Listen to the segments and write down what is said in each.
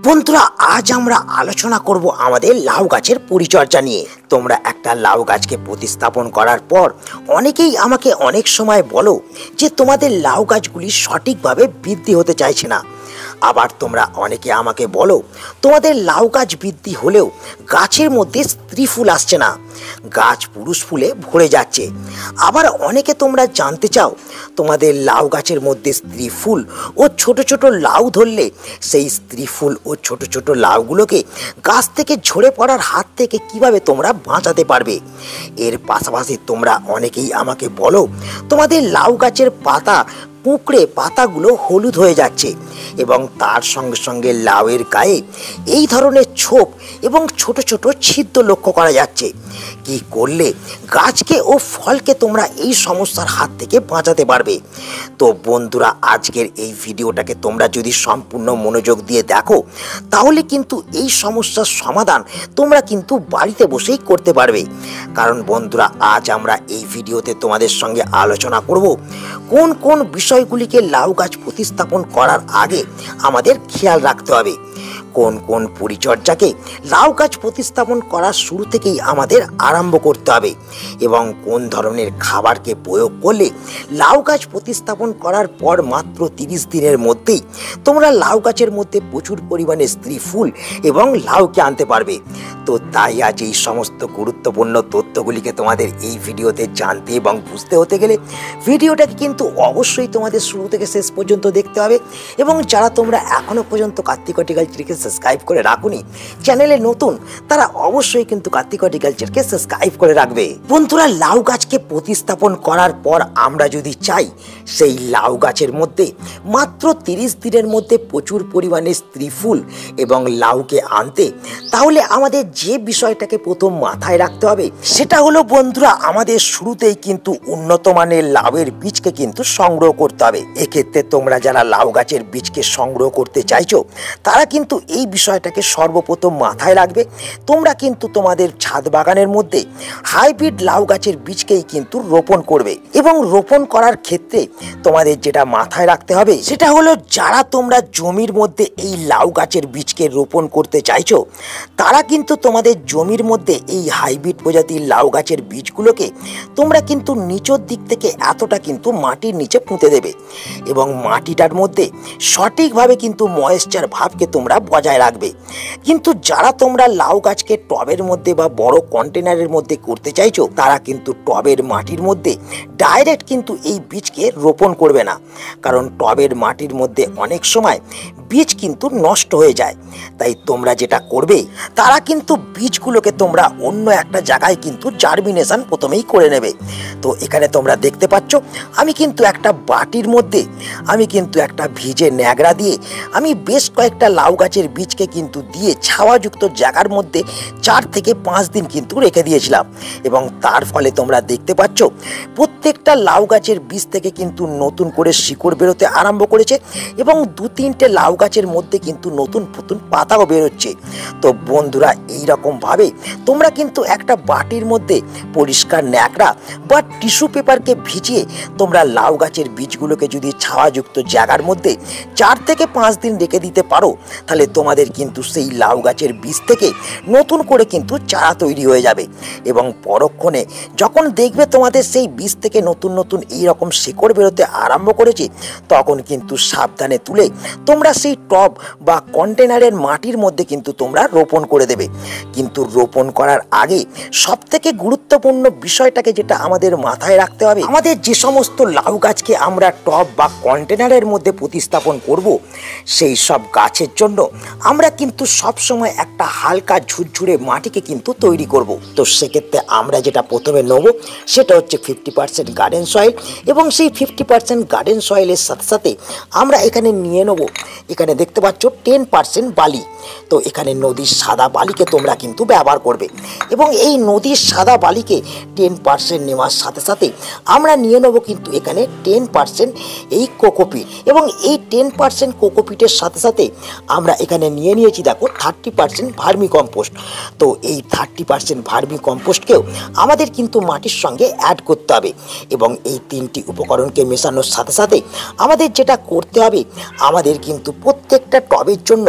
বন্ধুরা, আজ আমরা আলোচনা করব আমাদের লাউ গাছের পরিচর্যা নিয়ে। তোমরা একটা লাউ গাছকে প্রতিস্থাপন করার পর অনেকেই আমাকে অনেক সময় বলো যে তোমাদের লাউ গাছগুলি সঠিকভাবে বৃদ্ধি হতে চাইছে না। আবার তোমরা অনেকে আমাকে বলো তোমাদের লাউ গাছ বৃদ্ধি হলেও গাছের মধ্যে স্ত্রী ফুল আসছে না, গাছ পুরুষ ফুলে ভরে যাচ্ছে। আবার অনেকে তোমরা জানতে চাও তোমাদের লাউ গাছের মধ্যে স্ত্রী ফুল ও ছোট ছোট লাউ ধরলে সেই স্ত্রী ফুল ও ছোট ছোট লাউগুলোকে গাছ থেকে ঝরে পড়ার হাত থেকে কিভাবে তোমরা বাঁচাতে পারবে। এর পাশাপাশি তোমরা অনেকেই আমাকে বলো তোমাদের লাউ গাছের পাতা পুঁকড়ে পাতাগুলো হলুদ হয়ে যাচ্ছে এবং তার সঙ্গে সঙ্গে লাউয়ের গায়ে এই ধরনের ছোপ এবং ছোট ছোট ছিদ্র লক্ষ্য করা যাচ্ছে। কি করলে গাছকে ও ফলকে তোমরা এই সমস্যার হাত থেকে বাঁচাতে পারবে? তো বন্ধুরা, আজকের এই ভিডিওটাকে তোমরা যদি সম্পূর্ণ মনোযোগ দিয়ে দেখো তাহলে কিন্তু এই সমস্যার সমাধান তোমরা কিন্তু বাড়িতে বসেই করতে পারবে। কারণ বন্ধুরা, আজ আমরা এই ভিডিওতে তোমাদের সঙ্গে আলোচনা করব কোন কোন বিষয়গুলিকে লাউ গাছ প্রতিস্থাপন করার আগে আমাদের খেয়াল রাখতে হবে, কোন কোন পরিচর্যাকে লাউ গাছ প্রতিস্থাপন করার শুরু থেকেই আমাদের আরম্ভ করতে হবে এবং কোন ধরনের খাবারকে প্রয়োগ করলে লাউ গাছ প্রতিস্থাপন করার পর মাত্র 30 দিনের মধ্যেই তোমরা লাউ গাছের মধ্যে প্রচুর পরিমাণে স্ত্রী ফুল এবং লাউকে আনতে পারবে। তো তাই আজ এই সমস্ত গুরুত্বপূর্ণ তথ্যগুলিকে তোমাদের এই ভিডিওতে জানতে এবং বুঝতে হতে গেলে ভিডিওটাকে কিন্তু অবশ্যই তোমাদের শুরু থেকে শেষ পর্যন্ত দেখতে হবে। এবং যারা তোমরা এখনো পর্যন্ত কার্তিক হর্টিকালচারকে সাবস্ক্রাইব করে রাখুনি, চ্যানেলে নতুন, তারা অবশ্যই কিন্তু কার্তিক হর্টিকালচারকে সাবস্ক্রাইব করে রাখবে। বন্ধুরা, লাউ গাছকে প্রতিস্থাপন করার পর আমরা যদি চাই সেই লাউ গাছের মধ্যে মাত্র 30 দিনের মধ্যে প্রচুর পরিমাণে স্ত্রী ফুল এবং লাউকে আনতে, তাহলে আমাদের যে বিষয়টাকে প্রথম মাথায় রাখতে হবে সেটা হলো বন্ধুরা, আমাদের শুরুতেই কিন্তু উন্নত মানের লাউয়ের বীজকে কিন্তু সংগ্রহ করতে হবে। এক্ষেত্রে তোমরা যারা লাউ গাছের বীজকে সংগ্রহ করতে চাইছো তারা কিন্তু এই বিষয়টাকে সর্বপ্রথম মাথায় রাখবে। তোমরা কিন্তু তোমাদের ছাদ বাগানের মধ্যে হাইব্রিড লাউ গাছের বীজকেই কিন্তু রোপণ করবে এবং রোপণ করার ক্ষেত্রে তোমাদের যেটা মাথায় রাখতে হবে সেটা হলো, যারা তোমরা জমির মধ্যে এই লাউ গাছের বীজকে রোপণ করতে চাইছো তারা কিন্তু তোমাদের জমির মধ্যে এই হাইব্রিড প্রজাতির লাউ গাছের বীজগুলোকে তোমরা কিন্তু নিচের দিক থেকে এতটা কিন্তু মাটির নিচে পুঁতে দেবে এবং মাটিটার মধ্যে সঠিকভাবে কিন্তু ময়েশ্চার ভাবকে তোমরা বজায় রাখবে। কিন্তু যারা তোমরা লাউ গাছকে টবের মধ্যে বা বড় কন্টেনারের মধ্যে করতে চাইছো তারা কিন্তু টবের মাটির মধ্যে ডাইরেক্ট কিন্তু এই বীজকে রোপণ করবে না, কারণ টবের মাটির মধ্যে অনেক সময় বীজ কিন্তু নষ্ট হয়ে যায়। তাই তোমরা যেটা করবে তারা কিন্তু বীজগুলোকে তোমরা অন্য একটা জায়গায় কিন্তু জার্মিনেশন প্রথমেই করে নেবে। তো এখানে তোমরা দেখতে পাচ্ছ আমি কিন্তু একটা বাটির মধ্যে আমি কিন্তু একটা ভিজে ন্যাকড়া দিয়ে আমি বেশ কয়েকটা লাউ গাছের বীজকে কিন্তু দিয়ে ছাওয়াযুক্ত জায়গার মধ্যে 4 থেকে 5 দিন কিন্তু রেখে দিয়েছিলাম এবং তার ফলে তোমরা দেখতে পাচ্ছ প্রত্যেকটা লাউ গাছের বীজ থেকে কিন্তু নতুন করে শিকড় বেরোতে আরম্ভ করেছে এবং 2-3টে লাউ গাছের মধ্যে কিন্তু নতুন নতুন পাতাও বেরোচ্ছে। তো বন্ধুরা, এইরকম ভাবে তোমরা কিন্তু একটা বাটির মধ্যে পরিষ্কার ন্যাকড়া বা টিস্যু পেপারকে ভিজিয়ে তোমরা লাউ গাছের বীজগুলোকে যদি ছাওয়াযুক্ত জায়গার মধ্যে 4 থেকে 5 দিন রেখে দিতে পারো তাহলে তোমাদের কিন্তু সেই লাউ গাছের বীজ থেকে নতুন করে কিন্তু চারা তৈরি হয়ে যাবে এবং পরক্ষণে যখন দেখবে তোমাদের সেই বীজ থেকে নতুন নতুন এইরকম শিকড় বেরোতে আরম্ভ করেছে তখন কিন্তু সাবধানে তুলে তোমরা সেই টব বা কন্টেনারের মাটির মধ্যে কিন্তু তোমরা রোপণ করে দেবে। কিন্তু রোপণ করার আগে সব থেকে গুরুত্বপূর্ণ বিষয়টাকে যেটা আমাদের মাথায় রাখতে হবে, আমাদের যে সমস্ত লাউ গাছকে আমরা টব বা কন্টেনারের মধ্যে প্রতিস্থাপন করব সেই সব গাছের জন্য আমরা কিন্তু সব সময় একটা হালকা ঝুরঝুরে মাটিকে কিন্তু তৈরি করব। তো সেক্ষেত্রে আমরা যেটা প্রথমে নেব সেটা হচ্ছে 50% গার্ডেন সয়েল এবং সেই 50% গার্ডেন সয়েলের সাথে সাথে আমরা এখানে নিয়ে নেব, এখানে দেখতে পাচ্ছ 10% বালি। তো এখানে নদীর সাদা বালিকে তোমরা কিন্তু ব্যবহার করবে এবং এই নদীর সাদা বালিকে 10% নেওয়ার সাথে সাথে আমরা নিয়ে নেব কিন্তু এখানে 10% এই কোকোপিট এবং এই 10% কোকোপিটের সাথে সাথে আমরা আমরা এখানে নিয়ে নিয়েছি দেখো 30% ভার্মি কম্পোস্ট। তো এই 30% ভার্মি কম্পোস্টকেও আমাদের কিন্তু মাটির সঙ্গে অ্যাড করতে হবে এবং এই তিনটি উপকরণকে মেশানোর সাথে সাথে আমাদের যেটা করতে হবে, আমাদের কিন্তু প্রত্যেকটা টবের জন্য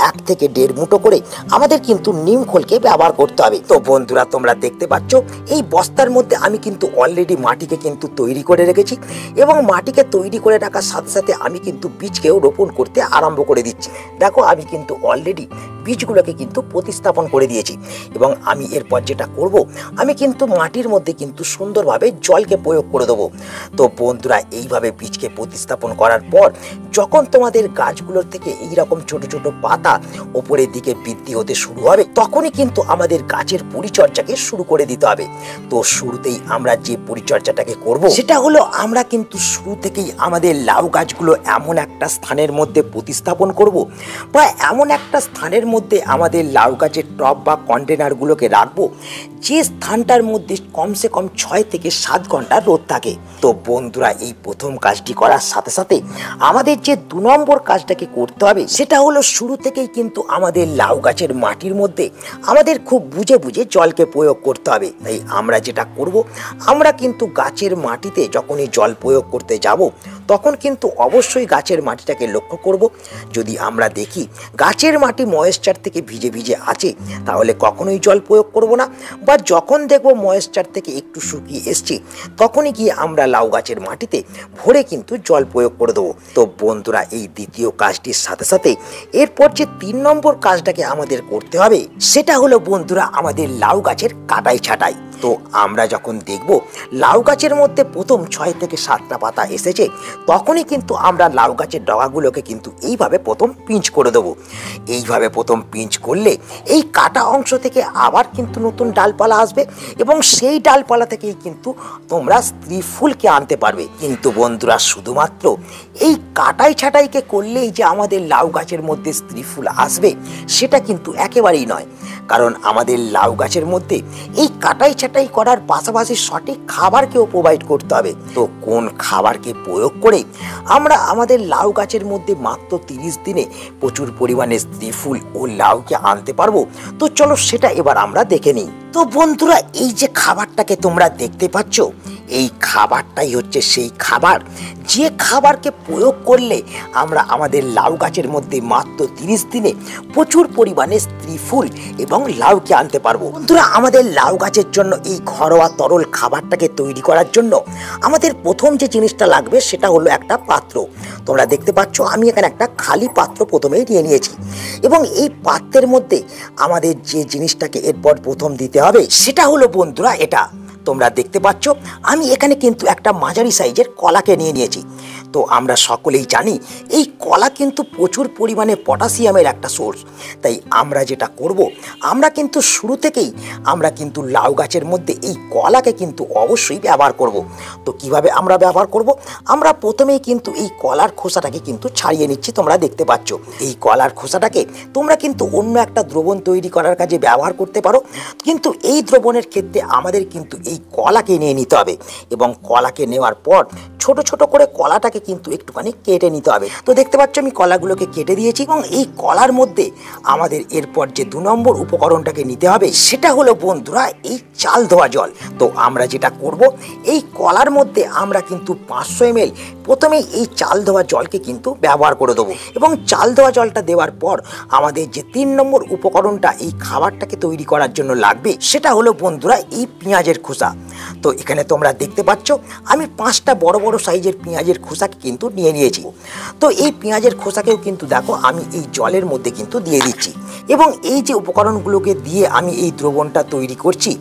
1 থেকে 1.5 মুঠো করে আমাদের কিন্তু নিম খোলকে ব্যবহার করতে হবে। তো বন্ধুরা তোমরা দেখতে পাচ্ছ এই বস্তার মধ্যে আমি কিন্তু অলরেডি মাটিকে কিন্তু তৈরি করে রেখেছি এবং মাটিকে তৈরি করে রাখার সাথে সাথে আমি কিন্তু বীজকেও রোপণ করতে আরম্ভ করে দিচ্ছি। দেখো আমি কিন্তু অলরেডি বীজগুলোকে কিন্তু প্রতিস্থাপন করে দিয়েছি এবং আমি এরপর যেটা করব, আমি কিন্তু মাটির মধ্যে কিন্তু সুন্দরভাবে জলকে প্রয়োগ করে দেবো। তো বন্ধুরা এইভাবে বীজকে প্রতিস্থাপন করার পর যখন তোমাদের গাছগুলোর থেকে এইরকম ছোট ছোট পাতা ওপরের দিকে বৃদ্ধি হতে শুরু হবে, তখনই কিন্তু আমাদের গাছের পরিচর্যাকে শুরু করে দিতে হবে। তো শুরুতেই আমরা যে পরিচর্যাটাকে করব সেটা হলো, আমরা কিন্তু শুরু থেকেই আমাদের লাউ গাছগুলো এমন একটা স্থানের মধ্যে প্রতিস্থাপন করব বা এমন একটা স্থানের মধ্যে আমাদের লাউ গাছের টব বা কন্টেনারগুলোকে রাখবো যে স্থানটার মধ্যে কমসে কম 6 থেকে 7 ঘন্টা রোদ থাকে। তো বন্ধুরা এই প্রথম কাজটি করার সাথে সাথে আমাদের যে 2 নম্বর কাজটাকে করতে হবে সেটা হলো, শুরু থেকেই কিন্তু আমাদের লাউ গাছের মাটির মধ্যে আমাদের খুব বুঝে বুঝে জলকে প্রয়োগ করতে হবে। তাই আমরা যেটা করব, আমরা কিন্তু গাছের মাটিতে যখনই জল প্রয়োগ করতে যাব তখন কিন্তু অবশ্যই গাছের মাটিটাকে লক্ষ্য করব। যদি আমরা দেখি গাছের মাটি ময়েশ্চার থেকে ভিজে ভিজে আছে, তাহলে কখনোই জল প্রয়োগ করব না, বা যখন দেখব ময়েশ্চার থেকে একটু শুকিয়ে এসছে তখনই গিয়ে আমরা লাউ গাছের মাটিতে ভরে কিন্তু জল প্রয়োগ করে দেবো। তো বন্ধুরা এই দ্বিতীয় কাজটির সাথে সাথে এরপর যে 3 নম্বর কাজটাকে আমাদের করতে হবে সেটা হলো বন্ধুরা আমাদের লাউ গাছের কাটাই ছাঁটাই। তো আমরা যখন দেখব লাউ গাছের মধ্যে প্রথম 6 থেকে 7টা পাতা এসেছে, তখনই কিন্তু আমরা লাউ গাছের ডগাগুলোকে কিন্তু এইভাবে প্রথম পিঞ্চ করে দেবো। এইভাবে প্রথম পিঞ্চ করলে এই কাটা অংশ থেকে আবার কিন্তু নতুন ডালপালা আসবে এবং সেই ডালপালা থেকেই কিন্তু তোমরা স্ত্রী ফুলকে আনতে পারবে। কিন্তু বন্ধুরা শুধুমাত্র এই কাটাই ছাঁটাইকে করলেই যে আমাদের লাউ গাছের মধ্যে স্ত্রী ফুল আসবে সেটা কিন্তু একেবারেই নয়, কারণ আমাদের লাউ গাছের মধ্যে এই কাটাই ছাঁটাই করার পাশাপাশি সঠিক খাবারকেও প্রোভাইড করতে হবে। তো কোন খাবারকে প্রয়োগ করে আমরা আমাদের লাউ গাছের মধ্যে মাত্র 30 দিনে প্রচুর পরিমাণে স্ত্রী ফুল ও লাউকে আনতে পারবো, তো চলো সেটা এবার আমরা দেখে নিই। তো বন্ধুরা এই যে খাবারটাকে তোমরা দেখতে পাচ্ছ, এই খাবারটাই হচ্ছে সেই খাবার যে খাবারকে প্রয়োগ করলে আমরা আমাদের লাউ গাছের মধ্যে মাত্র 30 দিনে প্রচুর পরিমাণে স্ত্রী ফুল এবং লাউকে আনতে পারবো। বন্ধুরা আমাদের লাউ গাছের জন্য এই ঘরোয়া তরল খাবারটাকে তৈরি করার জন্য আমাদের প্রথম যে জিনিসটা লাগবে সেটা হলো একটা পাত্র। তোমরা দেখতে পাচ্ছ আমি এখানে একটা খালি পাত্র প্রথমেই নিয়ে নিয়েছি এবং এই পাত্রের মধ্যে আমাদের যে জিনিসটাকে এরপর প্রথম দিতে হবে সেটা হলো বন্ধুরা এটা। তোমরা দেখতে পাচ্ছ আমি এখানে কিন্তু একটা মাঝারি সাইজের কলাকে নিয়ে নিয়েছি। তো আমরা সকলেই জানি এই কলা কিন্তু প্রচুর পরিমাণে পটাশিয়ামের একটা সোর্স। তাই আমরা যেটা করব, আমরা কিন্তু শুরু থেকেই আমরা কিন্তু লাউ গাছের মধ্যে এই কলাকে কিন্তু অবশ্যই ব্যবহার করব। তো কিভাবে আমরা ব্যবহার করব, আমরা প্রথমেই কিন্তু এই কলার খোসাটাকে কিন্তু ছাড়িয়ে নিচ্ছি। তোমরা দেখতে পাচ্ছ এই কলার খোসাটাকে তোমরা কিন্তু অন্য একটা দ্রবণ তৈরি করার কাজে ব্যবহার করতে পারো, কিন্তু এই দ্রবণের ক্ষেত্রে আমাদের কিন্তু এই কলাকে নিয়ে নিতে হবে এবং কলাকে নেওয়ার পর ছোট ছোট করে কলাটাকে কিন্তু একটুখানি কেটে নিতে হবে। তো দেখতে পাচ্ছ আমি কলাগুলোকে কেটে দিয়েছি এবং এই কলার মধ্যে আমাদের এরপর যে 2 নম্বর উপকরণটাকে নিতে হবে সেটা হলো বন্ধুরা এই চাল ধোয়া জল। তো আমরা যেটা করব, এই কলার মধ্যে আমরা কিন্তু 500 ml প্রথমেই এই চাল ধোয়া জলকে কিন্তু ব্যবহার করে দেবো এবং চাল ধোয়া জলটা দেওয়ার পর আমাদের যে 3 নম্বর উপকরণটা এই খাবারটাকে তৈরি করার জন্য লাগবে সেটা হলো বন্ধুরা এই পেঁয়াজের খোসা। তো এখানে তোমরা দেখতে পাচ্ছ আমি 5টা বড় বড় সাইজের পেঁয়াজের খোসাকে কিন্তু নিয়ে নিয়েছি। তো এই পেঁয়াজের খোসাকেও কিন্তু দেখো আমি এই জলের মধ্যে কিন্তু দিয়ে দিচ্ছি এবং এই যে উপকরণগুলোকে দিয়ে আমি এই দ্রবণটা তৈরি করছি,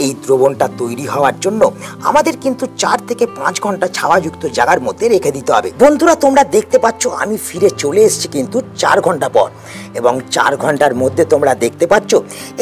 এই দ্রবণটা তৈরি হওয়ার জন্য আমাদের কিন্তু 4 থেকে 5 ঘন্টা ছাওয়াযুক্ত জায়গার মধ্যে রেখে দিতে হবে। বন্ধুরা তোমরা দেখতে পাচ্ছ আমি ফিরে চলে এসেছি কিন্তু 4 ঘন্টা পর এবং 4 ঘন্টার মধ্যে তোমরা দেখতে পাচ্ছ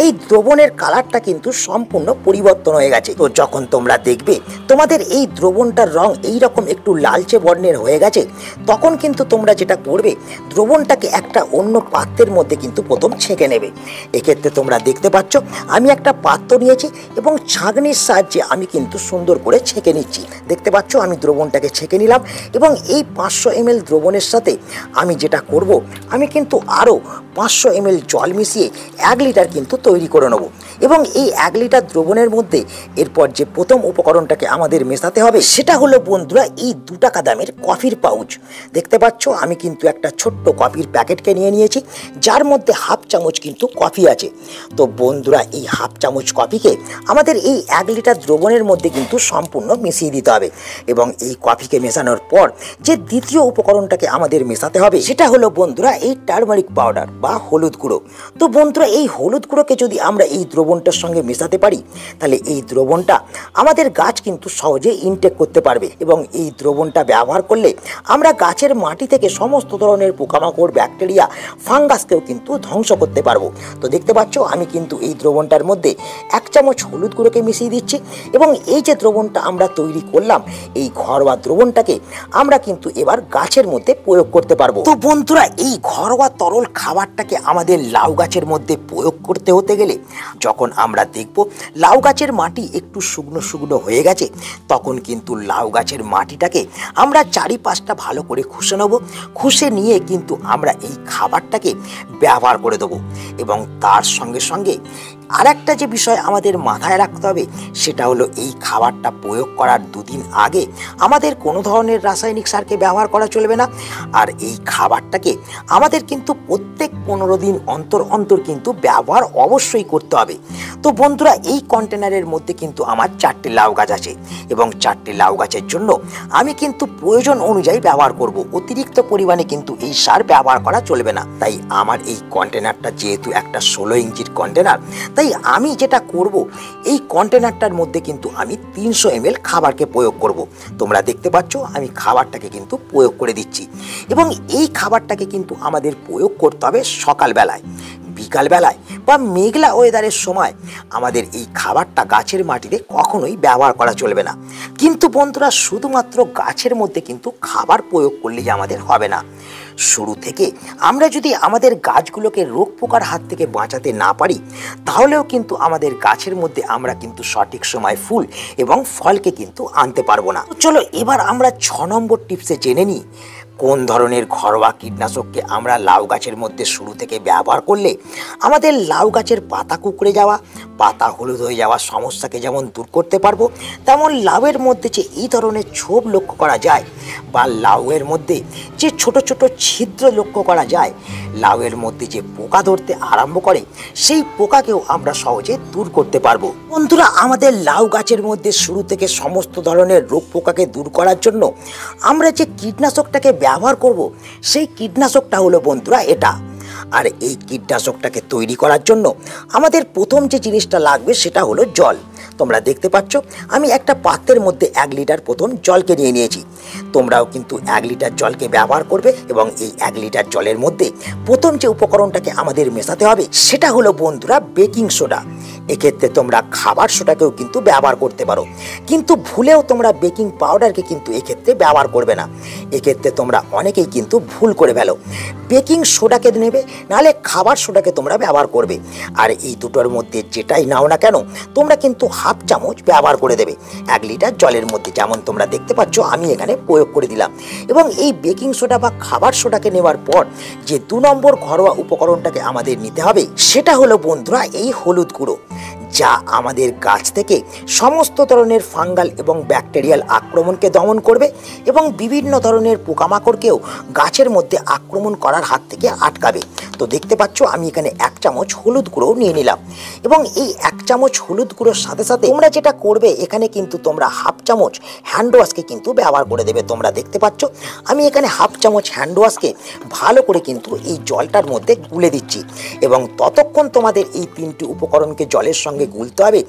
এই দ্রবণের কালারটা কিন্তু সম্পূর্ণ পরিবর্তন হয়ে গেছে। তো যখন তোমরা দেখবে তোমাদের এই দ্রবণটার রং এই রকম একটু লালচে বর্ণের হয়ে গেছে, তখন কিন্তু তোমরা যেটা করবে দ্রবণটাকে একটা অন্য পাত্রের মধ্যে কিন্তু প্রথম ছেঁকে নেবে। এক্ষেত্রে তোমরা দেখতে পাচ্ছ আমি একটা পাত্র নিয়েছি এবং ছাঁকনির সাহায্যে আমি কিন্তু সুন্দর করে ছেঁকে নিচ্ছি। দেখতে পাচ্ছ আমি দ্রবণটাকে ছেঁকে নিলাম এবং এই 500 ml দ্রবণের সাথে আমি যেটা করব, আমি কিন্তু আরও 500 ml জল মিশিয়ে 1 লিটার কিন্তু তৈরি করে নেব। এবং এই 1 লিটার দ্রবণের মধ্যে এরপর যে প্রথম উপকরণটাকে আমাদের মেশাতে হবে সেটা হলো বন্ধুরা এই 2 টাকা দামের কফির পাউচ। দেখতে পাচ্ছ আমি কিন্তু একটা ছোট্ট কফির প্যাকেটকে নিয়ে নিয়েছি, যার মধ্যে হাফ চামচ কিন্তু কফি আছে। তো বন্ধুরা এই হাফ চামচ কফিকে আমাদের এই 1 লিটার দ্রবণের মধ্যে কিন্তু সম্পূর্ণ মিশিয়ে দিতে হবে। এবং এই কফিকে মেশানোর পর যে দ্বিতীয় উপকরণটাকে আমাদের মেশাতে হবে সেটা হলো বন্ধুরা এই টারমারিক পাউডার বা হলুদ গুঁড়ো। তো বন্ধুরা এই হলুদ গুঁড়োকে যদি আমরা এই দ্রবণটার সঙ্গে মেশাতে পারি তাহলে এই দ্রবণটা আমাদের গাছ কিন্তু সহজে ইনটেক করতে পারবে। এবং এই দ্রবণটা ব্যবহার করলে আমরা গাছের মাটি থেকে সমস্ত ধরনের পোকামাকড়, ব্যাকটেরিয়া, ফাঙ্গাসকেও কিন্তু ধ্বংস করতে পারবো। তো দেখতে পাচ্ছ আমি কিন্তু এই দ্রবণটার মধ্যে 1 চামচ হলুদ গুঁড়োকে মিশিয়ে দিচ্ছি এবং এই যে দ্রবণটা আমরা তৈরি করলাম এই ঘরোয়া দ্রবণটাকে আমরা কিন্তু এবার গাছের মধ্যে প্রয়োগ করতে পারবো। তো বন্ধুরা এই ঘরোয়া তরল খাবারটাকে আমাদের লাউ গাছের মধ্যে প্রয়োগ করতে হতে গেলে যখন আমরা দেখব লাউ গাছের মাটি একটু শুকনো শুকনো হয়ে গেছে, তখন কিন্তু লাউ গাছের মাটিটাকে আমরা চারিপাশটা ভালো করে খুশে নেব। খুশে নিয়ে কিন্তু আমরা এই খাবারটাকে ব্যবহার করে দেবো। এবং তার সঙ্গে সঙ্গে আর একটা যে বিষয় আমাদের মাথায় রাখতে হবে সেটা হলো এই খাবারটা প্রয়োগ করার 2 দিন আগে আমাদের কোনো ধরনের রাসায়নিক সারকে ব্যবহার করা চলবে না। আর এই খাবারটাকে আমাদের কিন্তু প্রত্যেক 15 দিন অন্তর অন্তর কিন্তু ব্যবহার অবশ্যই করতে হবে। তো বন্ধুরা এই কন্টেনারের মধ্যে কিন্তু আমার 4টে লাউ গাছ আছে এবং 4টে লাউ গাছের জন্য আমি কিন্তু প্রয়োজন অনুযায়ী ব্যবহার করব। অতিরিক্ত পরিমাণে কিন্তু এই সার ব্যবহার করা চলবে না। তাই আমার এই কন্টেনারটা যেহেতু একটা 16 ইঞ্চির কন্টেনার, তাই আমি যেটা করব এই কন্টেনারটার মধ্যে কিন্তু আমি 300 ml খাবারকে প্রয়োগ করব। তোমরা দেখতে পাচ্ছ আমি খাবারটাকে কিন্তু প্রয়োগ করে দিচ্ছি এবং এই খাবারটাকে কিন্তু আমাদের প্রয়োগ করতে হবে সকালবেলায়, বিকালবেলায় বা মেঘলা ওয়েদারের সময় আমাদের এই খাবারটা গাছের মাটিতে কখনোই ব্যবহার করা চলবে না। কিন্তু বন্ধুরা শুধুমাত্র গাছের মধ্যে কিন্তু খাবার প্রয়োগ করলেই আমাদের হবে না। শুরু থেকে আমরা যদি আমাদের গাছগুলোকে রোগ পোকার হাত থেকে বাঁচাতে না পারি তাহলেও কিন্তু আমাদের গাছের মধ্যে আমরা কিন্তু সঠিক সময় ফুল এবং ফলকে কিন্তু আনতে পারবো না। চলো এবার আমরা 6 নম্বর টিপসে জেনে নিই কোন ধরনের ঘরোয়া কীটনাশককে আমরা লাউ গাছের মধ্যে শুরু থেকে ব্যবহার করলে আমাদের লাউ গাছের পাতা কুঁকড়ে যাওয়া, পাতা হলুদ হয়ে যাওয়া সমস্যাকে যেমন দূর করতে পারবো, তেমন লাউয়ের মধ্যে যে এই ধরনের ছোপ লক্ষ্য করা যায় বা লাউয়ের মধ্যে যে ছোট ছোট ছিদ্র লক্ষ্য করা যায়, লাউয়ের মধ্যে যে পোকা ধরতে আরম্ভ করে সেই পোকাকেও আমরা সহজে দূর করতে পারবো। বন্ধুরা আমাদের লাউ গাছের মধ্যে শুরু থেকে সমস্ত ধরনের রোগ পোকাকে দূর করার জন্য আমরা যে কীটনাশকটাকে ব্যবহার করব সেই কীটনাশকটা হলো বন্ধুরা এটা। আর এই কীটনাশকটাকে তৈরি করার জন্য আমাদের প্রথম যে জিনিসটা লাগবে সেটা হলো জল। তোমরা দেখতে পাচ্ছ আমি একটা পাত্রের মধ্যে 1 লিটার প্রথম জলকে নিয়ে নিয়েছি। তোমরাও কিন্তু 1 লিটার জলকে ব্যবহার করবে এবং এই 1 লিটার জলের মধ্যে প্রথম যে উপকরণটাকে আমাদের মেশাতে হবে সেটা হলো বন্ধুরা বেকিং সোডা। এক্ষেত্রে তোমরা খাবার সোডাকেও কিন্তু ব্যবহার করতে পারো, কিন্তু ভুলেও তোমরা বেকিং পাউডারকে কিন্তু এক্ষেত্রে ব্যবহার করবে না। এক্ষেত্রে তোমরা অনেকেই কিন্তু ভুল করে ফেলো, বেকিং সোডাকে নেবে নাহলে খাবার সোডাকে তোমরা ব্যবহার করবে। আর এই দুটোর মধ্যে যেটাই নাও না কেন তোমরা কিন্তু হাফ চামচ ব্যবহার করে দেবে 1 লিটার জলের মধ্যে, যেমন তোমরা দেখতে পাচ্ছ আমি এখানে প্রয়োগ করে দিলাম। এবং এই বেকিং সোডা বা খাবার সোডাকে নেওয়ার পর যে 2 নম্বর ঘরোয়া উপকরণটাকে আমাদের নিতে হবে সেটা হলো বন্ধুরা এই হলুদ গুঁড়ো, যা আমাদের গাছ থেকে সমস্ত ধরনের ফাঙ্গাল এবং ব্যাকটেরিয়াল আক্রমণকে দমন করবে এবং বিভিন্ন ধরনের পোকামাকড়কেও গাছের মধ্যে আক্রমণ করার হাত থেকে আটকাবে। তো দেখতে পাচ্ছ আমি এখানে 1 চামচ হলুদ গুঁড়ো নিয়ে নিলাম এবং এই 1 চামচ হলুদ গুঁড়োর সাথে সাথে তোমরা যেটা করবে এখানে কিন্তু তোমরা হাফ চামচ হ্যান্ড ওয়াশকে কিন্তু ব্যবহার করে দেবে। তোমরা দেখতে পাচ্ছ আমি এখানে হাফ চামচ হ্যান্ড ওয়াশকে ভালো করে কিন্তু এই জলটার মধ্যে গুলে দিচ্ছি এবং ততক্ষণ তোমাদের এই 3টি উপকরণকে জলের সঙ্গে সঙ্গে গুলতে হবে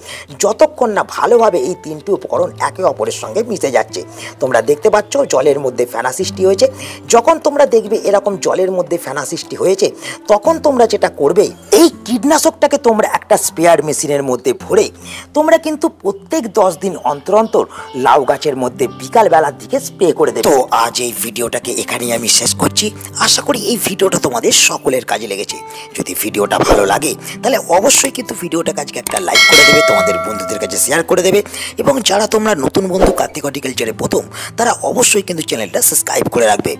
যতক্ষণ না ভালোভাবে এই তিনটি উপকরণ একে অপরের সঙ্গে মিশে যাচ্ছে। তোমরা দেখতে পাচ্ছ জলের মধ্যে ফেনা সৃষ্টি হয়েছে। যখন তোমরা দেখবে এরকম জলের মধ্যে ফেনা সৃষ্টি হয়েছে, তখন তোমরা যেটা করবে, এই কীটনাশকটাকে তোমরা একটা স্প্রেয়ার মেশিনের মধ্যে ভরে তোমরা কিন্তু প্রত্যেক 10 দিন অন্তর অন্তর লাউ গাছের মধ্যে বিকালবেলার দিকে স্প্রে করে দেবে। তো আজ এই ভিডিওটাকে এখানেই আমি শেষ করছি। আশা করি এই ভিডিওটা তোমাদের সকলের কাজে লেগেছে। যদি ভিডিওটা ভালো লাগে তাহলে অবশ্যই কিন্তু ভিডিওটাকে আজকে একটা লাইক করে দেবে, তোমাদের বন্ধুদের কাছে শেয়ার করে দেবে, এবং যারা তোমরা নতুন বন্ধু কার্তিক হর্টিকালচারে প্রথম, তারা অবশ্যই কিন্তু চ্যানেলটা সাবস্ক্রাইব করে রাখবে।